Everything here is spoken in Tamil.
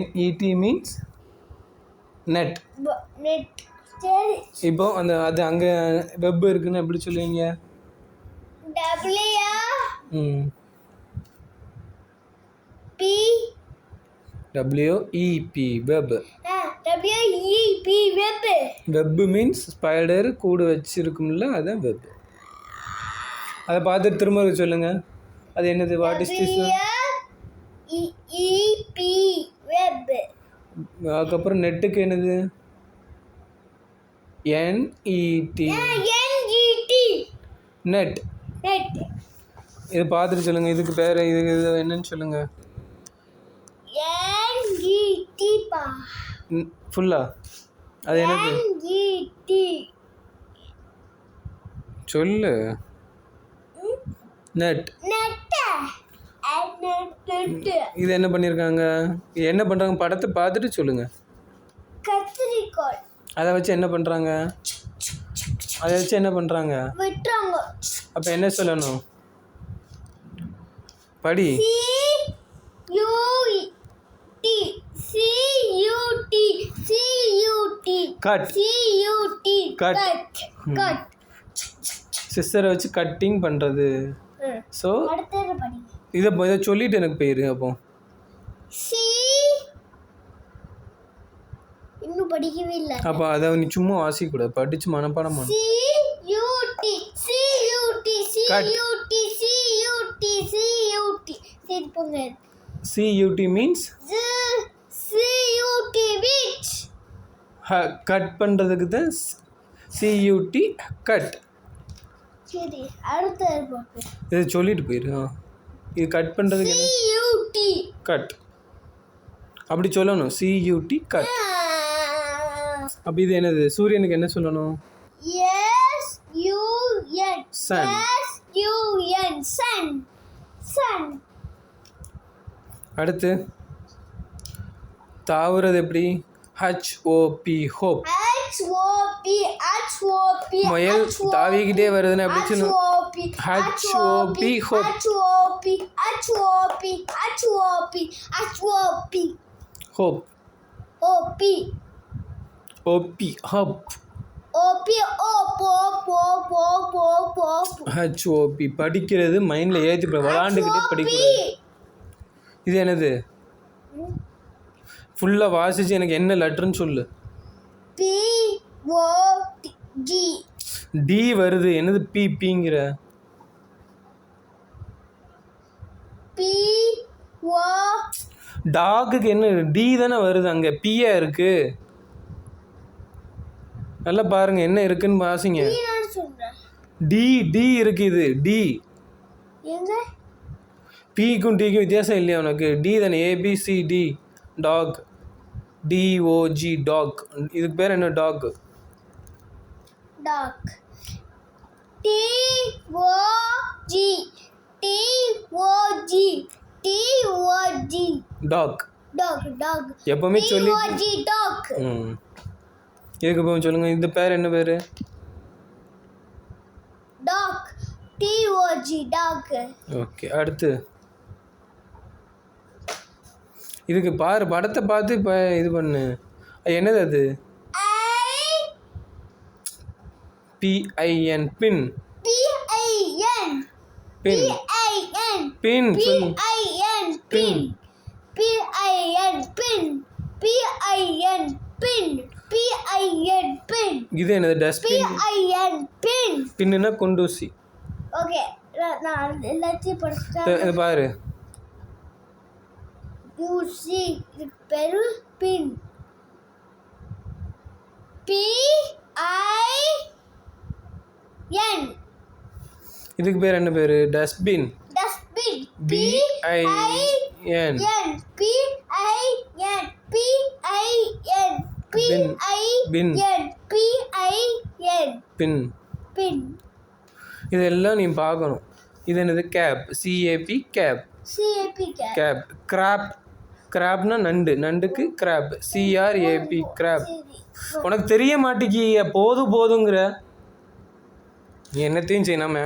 NET means net. இப்போ அது அங்கே வெப் இருக்குன்னு எப்படி சொல்லுவீங்க? WEP web. Web means spider கூடு வச்சிருக்கும்ல, அதான் வெப். அதை பார்த்துட்டு திரும்ப சொல்லுங்க, அது என்னது? What is this? அதுக்கப்புறம் நெட்டுக்கு என்னது? NET net. இதை பார்த்துட்டு சொல்லுங்க, இதுக்கு பேர் இது என்னன்னு சொல்லுங்க ஃபுல்லா. அது என்னது சொல்லு? நெட். இது என்ன பண்ணியிருக்காங்க? என்ன பண்ணுறாங்க? படத்தை பார்த்துட்டு சொல்லுங்க. கத்திரிக்கோல். அதை வச்சு என்ன பண்ணுறாங்க? அதை வச்சு என்ன பண்ணுறாங்க? அப்போ என்ன சொல்லணும்? படி. கட். சிஸ்டரை வச்சு கட்டிங் பண்ணுறது. ஸோ இதை சொல்லிட்டு எனக்கு போயிரு. அப்போ இன்னும் படிக்கவே இல்லை. அப்போ அதை நீ சும்மா வாசிக்கூடாது, படிச்சு மனப்பாடம் பண்ணு. CUT மீன்ஸ் கட் பண்ணுறதுக்கு தான் CUT கட். சரி, அடுத்து இதை சொல்லிட்டு போயிரு. இது கட் பண்ணுறதுக்கு கட் அப்படி சொல்லணும். CUT cut. அப்போ இது என்னது? சூரியனுக்கு என்ன சொல்லணும்? சன். அடுத்து தாவுறது எப்படி? HOP hope. முயல் தாவிக்கிட்டே வருதுன்னு எப்படி சொல்லணும்? HOP hope. Hope. OP hope. HOP படிக்கிறது மைண்டில் ஏற்றி விளாண்டுக்கிட்டே படிக்கிறது. இது என்னது? ஃபுல்லாக வாசிச்சு எனக்கு என்ன லெட்டர்னு சொல்லு. D வருது. என்னது பிங்கிற? டாகுக்கு என்ன D தானே வருது, அங்கே பியா இருக்கு. நல்லா பாருங்க என்ன இருக்குன்னு வாசிங்க. D இருக்கு. இது D. பிக்கும் டிக்கும் வித்தியாசம் இல்லையா உனக்கு? D தானே. ABCD dog. DOG dog. இதுக்கு பேர் என்ன? டாக். டாக். எப்பவுமே சொல்லி இதுக்கு இப்போ சொல்லுங்க, இந்த பேர் என்ன பேர்? டாக். TOG talk. ஓகே, அடுத்து இதுக்கு பாரு, படத்தை பார்த்து இப்போ இது பண்ணு. என்னது அது? PIN பின். பின். பின். இது என்னது? டஸ்ட்பின். பின்னுனா குண்டூசி. ஓகே, நான் எல்லாத்தையும் படிச்சிட்டேன். இது பாரு. ஊசி. இதுக்கு பேரு பின். PIN. இதுக்கு பேர் என்ன பேரு? டஸ்ட்பின். BIN. பின். இதெல்லாம் நீ பார்க்கணும். இது என்னது? கேப். CAP cap. கிராப். கிராப்னா நண்டு. நண்டுக்கு கிராப். CRAP crab. உனக்கு தெரிய மாட்டேங்கிய போதுங்கிற. நீ என்னத்தையும் செய்யணும்.